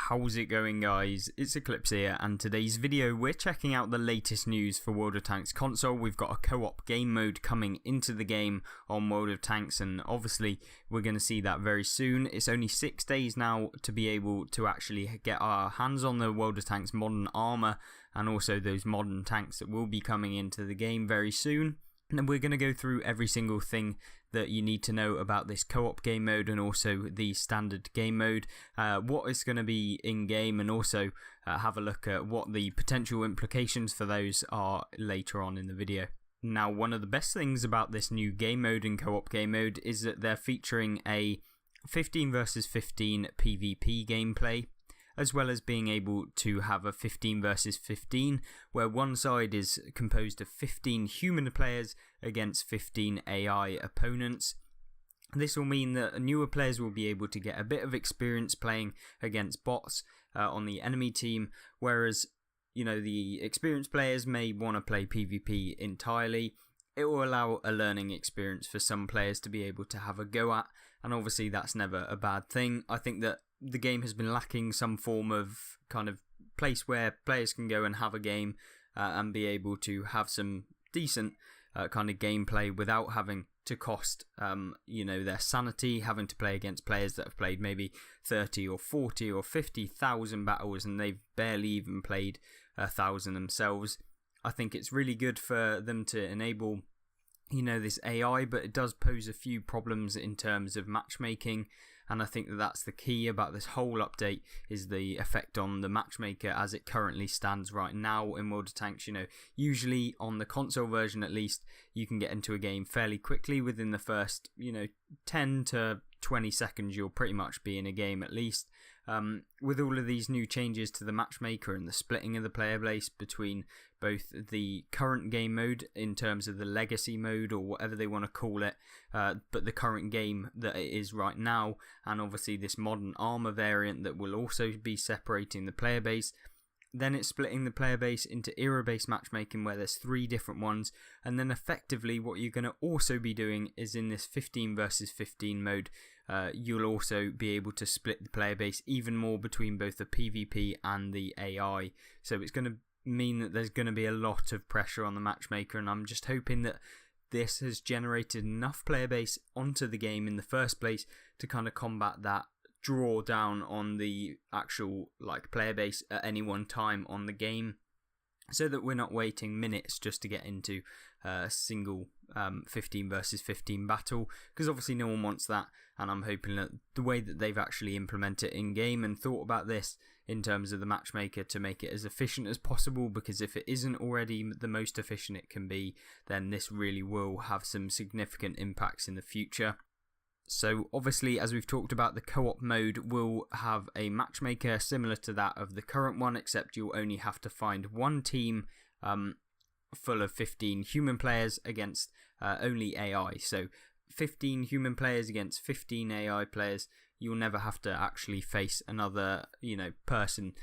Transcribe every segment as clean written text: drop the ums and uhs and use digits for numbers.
How's it going, guys? It's Eclipse here, and today's video we're checking out the latest news for World of Tanks console. We've got a co-op game mode coming into the game on World of Tanks, and obviously we're going to see that very soon. It's only 6 days now to be able to actually get our hands on the World of Tanks modern armor, and also those modern tanks that will be coming into the game very soon. And we're going to go through every single thing that you need to know about this co-op game mode and also the standard game mode, what is going to be in game, and also have a look at what the potential implications for those are later on in the video. Now, one of the best things about this new game mode and co-op game mode is that they're featuring a 15 versus 15 PvP gameplay, as well as being able to have a 15 versus 15, where one side is composed of 15 human players against 15 AI opponents. This will mean that newer players will be able to get a bit of experience playing against bots on the enemy team, whereas the experienced players may want to play PvP entirely. It will allow a learning experience for some players to be able to have a go at, and obviously that's never a bad thing. I think that the game has been lacking some form of kind of place where players can go and have a game and be able to have some decent kind of gameplay without having to cost their sanity, having to play against players that have played maybe 30 or 40 or 50,000 battles and they've barely even played 1,000 themselves. I think it's really good for them to enable this AI, but it does pose a few problems in terms of matchmaking, and I think that that's the key about this whole update, is the effect on the matchmaker as it currently stands right now in World of Tanks. Usually on the console version at least, you can get into a game fairly quickly. Within the first 10 to 20 seconds you'll pretty much be in a game at least. With all of these new changes to the matchmaker and the splitting of the player base between both the current game mode in terms of the legacy mode or whatever they want to call it, but the current game that it is right now, and obviously this modern armor variant that will also be separating the player base. Then it's splitting the player base into era-based matchmaking, where there's 3 different ones, and then effectively what you're going to also be doing is in this 15 versus 15 mode, you'll also be able to split the player base even more between both the PvP and the AI. So it's going to mean that there's going to be a lot of pressure on the matchmaker, and I'm just hoping that this has generated enough player base onto the game in the first place to kind of combat that draw down on the actual player base at any one time on the game, so that we're not waiting minutes just to get into a single 15 versus 15 battle, because obviously no one wants that. And I'm hoping that the way that they've actually implemented it in game and thought about this in terms of the matchmaker to make it as efficient as possible, because if it isn't already the most efficient it can be, then this really will have some significant impacts in the future. So obviously, as we've talked about, the co-op mode will have a matchmaker similar to that of the current one, except you'll only have to find one team full of 15 human players against only AI. So 15 human players against 15 AI players. You'll never have to actually face another person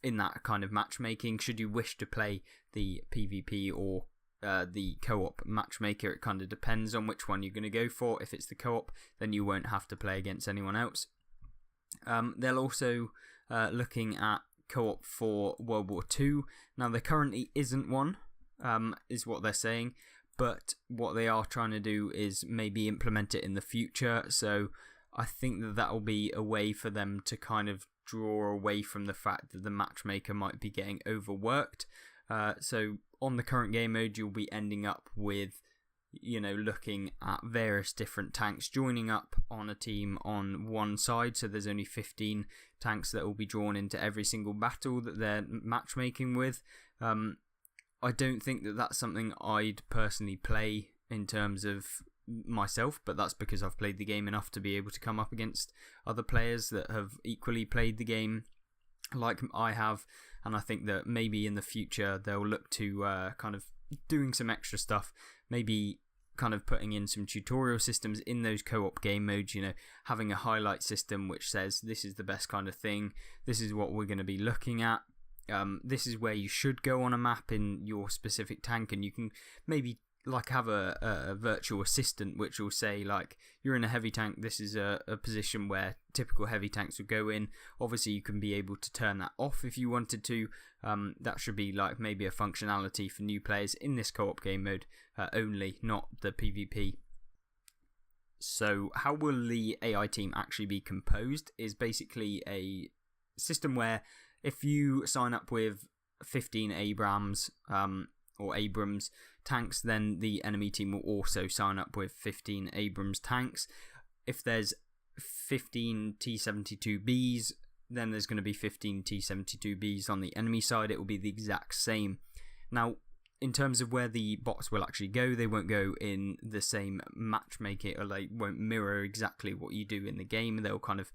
in that kind of matchmaking. Should you wish to play the PvP or the co-op matchmaker, it kind of depends on which one you're going to go for. If it's the co-op, then you won't have to play against anyone else. They're also looking at co-op for World War II. Now, there currently isn't one, is what they're saying, but what they are trying to do is maybe implement it in the future. So I think that will be a way for them to kind of draw away from the fact that the matchmaker might be getting overworked. So on the current game mode, you'll be ending up with, looking at various different tanks joining up on a team on one side. So there's only 15 tanks that will be drawn into every single battle that they're matchmaking with. I don't think that that's something I'd personally play in terms of myself, but that's because I've played the game enough to be able to come up against other players that have equally played the game like I have, and I think that maybe in the future they'll look to kind of doing some extra stuff, maybe kind of putting in some tutorial systems in those co-op game modes, having a highlight system which says this is the best kind of thing, this is what we're going to be looking at, this is where you should go on a map in your specific tank, and you can maybe like have a virtual assistant which will say, like, you're in a heavy tank, this is a position where typical heavy tanks would go in. Obviously you can be able to turn that off if you wanted to. That should be like maybe a functionality for new players in this co-op game mode only, not the PvP. So how will the AI team actually be composed is basically a system where if you sign up with 15 Abrams tanks, then the enemy team will also sign up with 15 Abrams tanks. If there's 15 T-72Bs, then there's going to be 15 T-72Bs on the enemy side. It will be the exact same. Now, in terms of where the bots will actually go, they won't go in the same matchmaking, or they won't mirror exactly what you do in the game. They'll kind of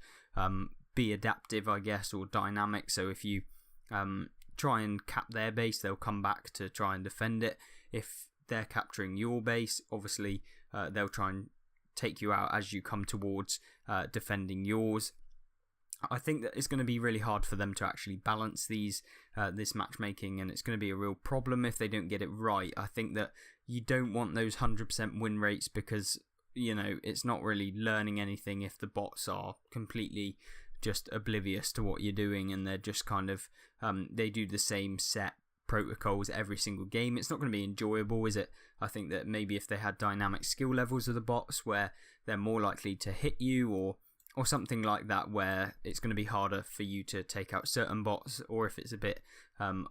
be adaptive, I guess, or dynamic. So if you try and cap their base, they'll come back to try and defend it. If they're capturing your base, obviously they'll try and take you out as you come towards defending yours. I think that it's going to be really hard for them to actually balance this matchmaking, and it's going to be a real problem if they don't get it right. I think that you don't want those 100% win rates because, you know, it's not really learning anything if the bots are completely just oblivious to what you're doing, and they're just kind of they do the same set protocols every single game. It's not going to be enjoyable, is it? I think that maybe if they had dynamic skill levels of the bots where they're more likely to hit you, or something like that, where it's going to be harder for you to take out certain bots, or if it's a bit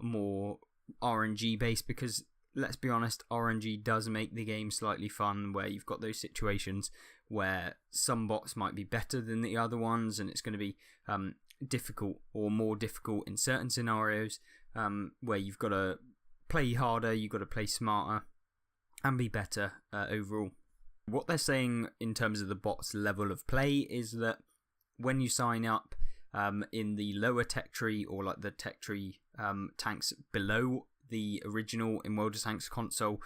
more RNG based, because let's be honest, RNG does make the game slightly fun, where you've got those situations where some bots might be better than the other ones, and it's going to be difficult or more difficult in certain scenarios where you've got to play harder, you've got to play smarter and be better overall. What they're saying in terms of the bots' level of play is that when you sign up in the lower tech tree, or like the tech tree tanks below the original in World of Tanks console,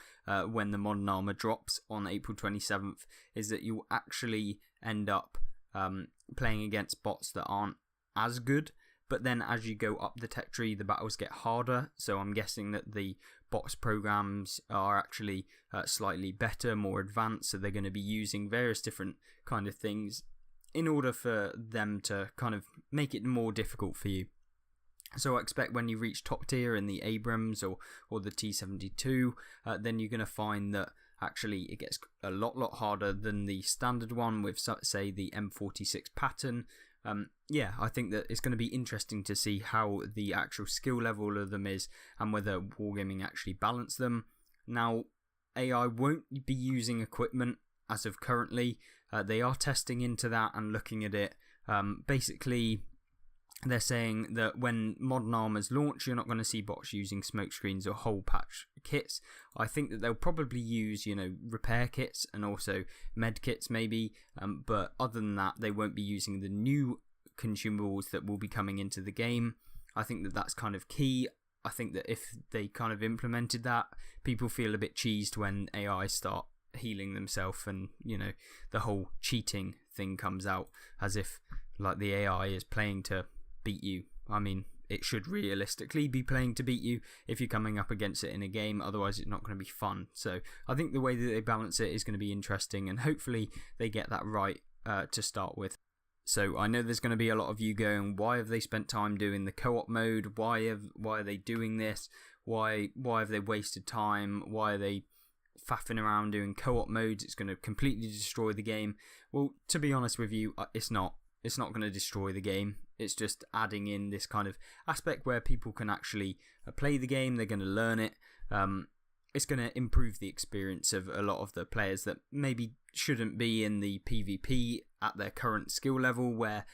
when the modern armor drops on April 27th, is that you actually end up playing against bots that aren't as good. But then as you go up the tech tree, the battles get harder. So I'm guessing that the bots programs are actually slightly better, more advanced. So they're going to be using various different kind of things in order for them to kind of make it more difficult for you. So I expect when you reach top tier in the Abrams or the T-72, then you're going to find that actually it gets a lot harder than the standard one with, say, the M46 pattern. Yeah, I think that it's going to be interesting to see how the actual skill level of them is, and whether Wargaming actually balance them. Now, AI won't be using equipment as of currently. They are testing into that and looking at it. Basically, they're saying that when modern armors launch, you're not going to see bots using smoke screens or whole patch kits. I think that they'll probably use, repair kits and also med kits maybe, but other than that, they won't be using the new consumables that will be coming into the game. I think that that's kind of key. I think that if they kind of implemented that, people feel a bit cheesed when AI start healing themselves, and the whole cheating thing comes out, as if like the AI is playing to beat you. I mean, it should realistically be playing to beat you if you're coming up against it in a game, otherwise it's not going to be fun. So I think the way that they balance it is going to be interesting, and hopefully they get that right to start with. So I know there's going to be a lot of you going, why have they spent time doing the co-op mode? Why are they doing this? Why have they wasted time? Why are they faffing around doing co-op modes? It's going to completely destroy the game. Well, to be honest with you, it's not going to destroy the game. It's just adding in this kind of aspect where people can actually play the game. They're going to learn it. It's going to improve the experience of a lot of the players that maybe shouldn't be in the PvP at their current skill level, where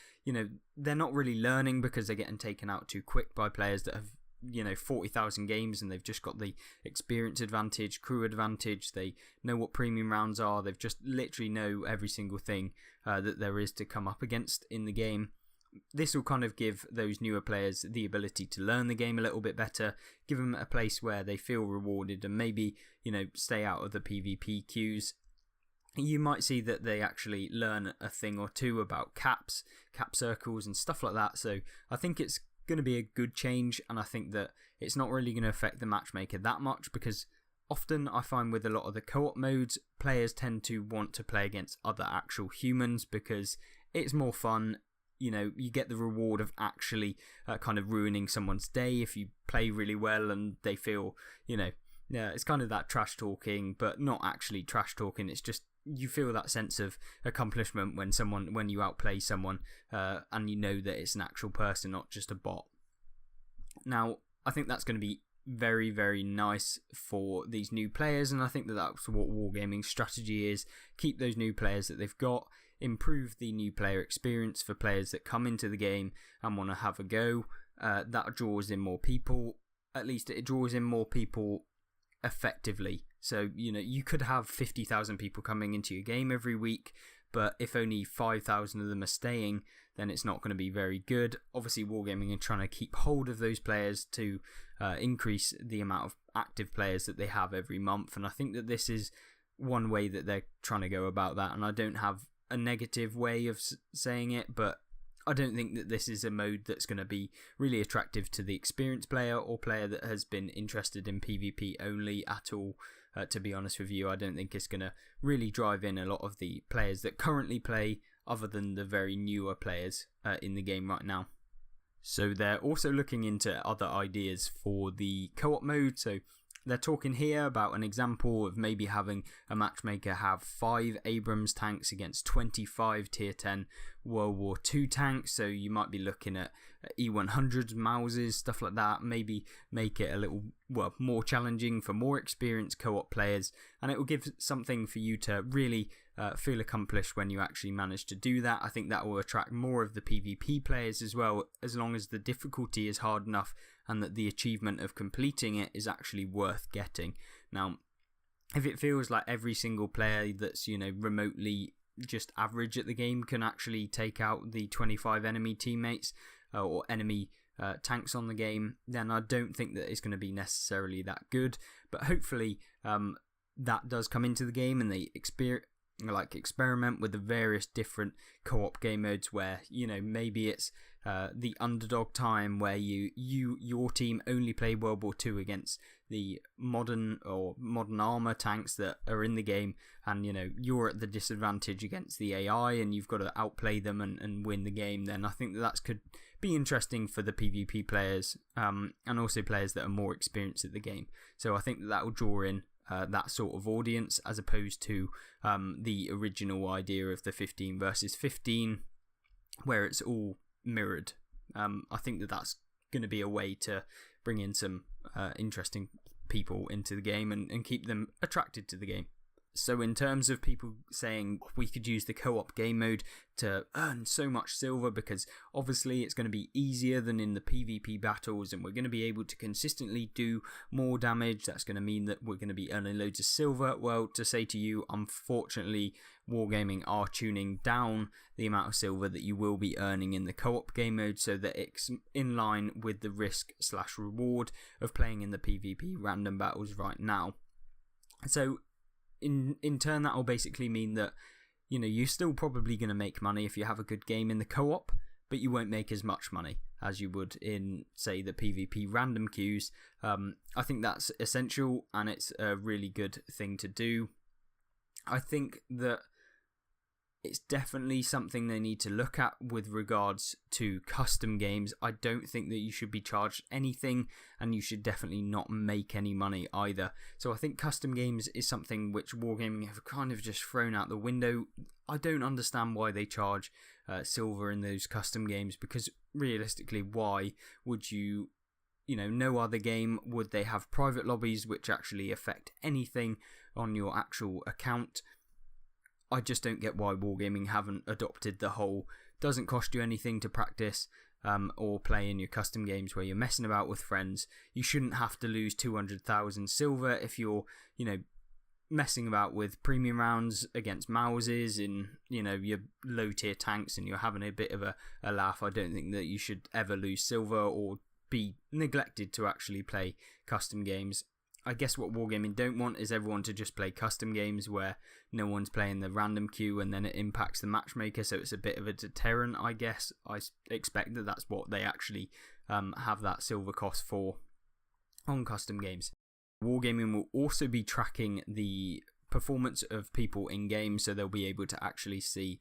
they're not really learning because they're getting taken out too quick by players that have 40,000 games, and they've just got the experience advantage, crew advantage. They know what premium rounds are. They've just literally know every single thing that there is to come up against in the game. This will kind of give those newer players the ability to learn the game a little bit better, give them a place where they feel rewarded, and maybe stay out of the PvP queues. You might see that they actually learn a thing or two about cap circles and stuff like that. So I think it's going to be a good change, and I think that it's not really going to affect the matchmaker that much, because often I find with a lot of the co-op modes, players tend to want to play against other actual humans because it's more fun. You know, you get the reward of actually kind of ruining someone's day if you play really well and they feel, you know, yeah, it's kind of that trash talking, but not actually trash talking. It's just you feel that sense of accomplishment when you outplay someone and you know that it's an actual person, not just a bot. Now, I think that's going to be very, very nice for these new players, and I think that that's what Wargaming's strategy is. Keep those new players that they've got, improve the new player experience for players that come into the game and want to have a go. That draws in more people. At least it draws in more people effectively. So, you know, you could have 50,000 people coming into your game every week, but if only 5,000 of them are staying, then it's not going to be very good. Obviously, Wargaming are trying to keep hold of those players to increase the amount of active players that they have every month, and I think that this is one way that they're trying to go about that, and I don't have a negative way of saying it, but I don't think that this is a mode that's going to be really attractive to the experienced player or player that has been interested in PvP only at all. To be honest with you, I don't think it's going to really drive in a lot of the players that currently play, other than the very newer players in the game right now. So they're also looking into other ideas for the co-op mode. So they're talking here about an example of maybe having a matchmaker have 5 Abrams tanks against 25 tier 10 World War II tanks. So you might be looking at E100s, Mauses, stuff like that. Maybe make it a little more challenging for more experienced co-op players, and it will give something for you to really feel accomplished when you actually manage to do that. I think that will attract more of the PvP players as well, as long as the difficulty is hard enough and that the achievement of completing it is actually worth getting. Now, if it feels like every single player that's, you know, remotely just average at the game can actually take out the 25 enemy teammates or enemy tanks on the game, then I don't think that it's going to be necessarily that good. But hopefully that does come into the game and they experiment with the various different co-op game modes where, you know, maybe it's the underdog time where your team only play World War II against the modern armor tanks that are in the game, and, you know, you're at the disadvantage against the AI and you've got to outplay them and win the game. Then I think that could be interesting for the PvP players and also players that are more experienced at the game. So I think that will draw in that sort of audience, as opposed to the original idea of the 15 versus 15 where it's all mirrored. I think that that's going to be a way to bring in some interesting people into the game and keep them attracted to the game. So in terms of people saying we could use the co-op game mode to earn so much silver, because obviously it's going to be easier than in the PvP battles and we're going to be able to consistently do more damage, that's going to mean that we're going to be earning loads of silver. Well, to say to you, unfortunately, Wargaming are tuning down the amount of silver that you will be earning in the co-op game mode so that it's in line with the risk/reward of playing in the PvP random battles right now. So in turn, that will basically mean that, you know, you're still probably going to make money if you have a good game in the co-op, but you won't make as much money as you would in, say, the PvP random queues. I think that's essential and it's a really good thing to do. I think that it's definitely something they need to look at with regards to custom games. I don't think that you should be charged anything, and you should definitely not make any money either. So I think custom games is something which Wargaming have kind of just thrown out the window. I don't understand why they charge silver in those custom games, because realistically, why would you, no other game would they have private lobbies which actually affect anything on your actual account. I just don't get why Wargaming haven't adopted the whole doesn't cost you anything to practice or play in your custom games where you're messing about with friends. You shouldn't have to lose 200,000 silver if you're, messing about with premium rounds against Mauses in, your low tier tanks and you're having a bit of a laugh. I don't think that you should ever lose silver or be neglected to actually play custom games. I guess what Wargaming don't want is everyone to just play custom games where no one's playing the random queue and then it impacts the matchmaker, so it's a bit of a deterrent, I guess. I expect that that's what they actually have that silver cost for on custom games. Wargaming will also be tracking the performance of people in game, so they'll be able to actually see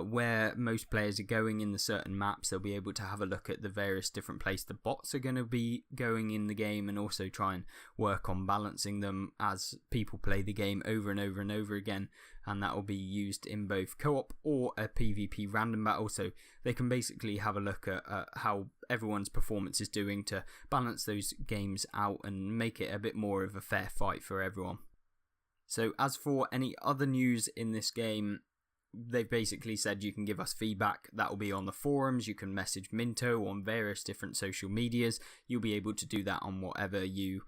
where most players are going in the certain maps. They'll be able to have a look at the various different places the bots are going to be going in the game, and also try and work on balancing them as people play the game over and over and over again. And that will be used in both co-op or a PvP random battle, so they can basically have a look at how everyone's performance is doing to balance those games out and make it a bit more of a fair fight for everyone. So as for any other news in this game, they've basically said you can give us feedback. That will be on the forums. You can message Minto on various different social medias. You'll be able to do that on whatever you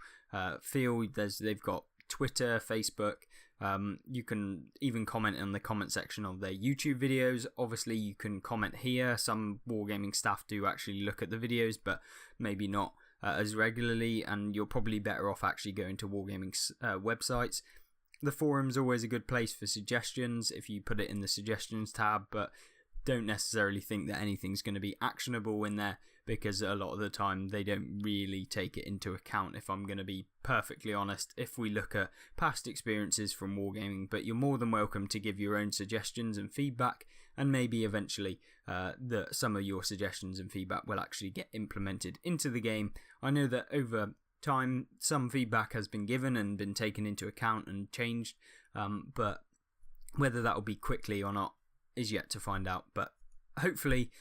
feel. They've got Twitter, Facebook. You can even comment in the comment section of their YouTube videos. Obviously, you can comment here. Some Wargaming staff do actually look at the videos, but maybe not as regularly, and you're probably better off actually going to Wargaming's websites. The forum's always a good place for suggestions if you put it in the suggestions tab, but don't necessarily think that anything's going to be actionable in there, because a lot of the time they don't really take it into account, if I'm going to be perfectly honest, if we look at past experiences from Wargaming. But you're more than welcome to give your own suggestions and feedback, and maybe eventually some of your suggestions and feedback will actually get implemented into the game. I know that over time some feedback has been given and been taken into account and changed, but whether that will be quickly or not is yet to find out. But hopefully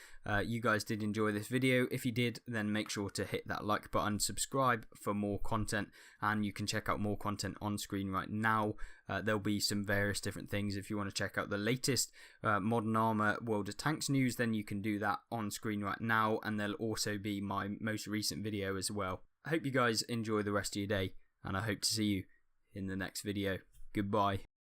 you guys did enjoy this video. If you did, then make sure to hit that like button, subscribe for more content, and you can check out more content on screen right now. There'll be some various different things. If you want to check out the latest Modern Armour World of Tanks news, then you can do that on screen right now, and there'll also be my most recent video as well. I hope you guys enjoy the rest of your day, and I hope to see you in the next video. Goodbye.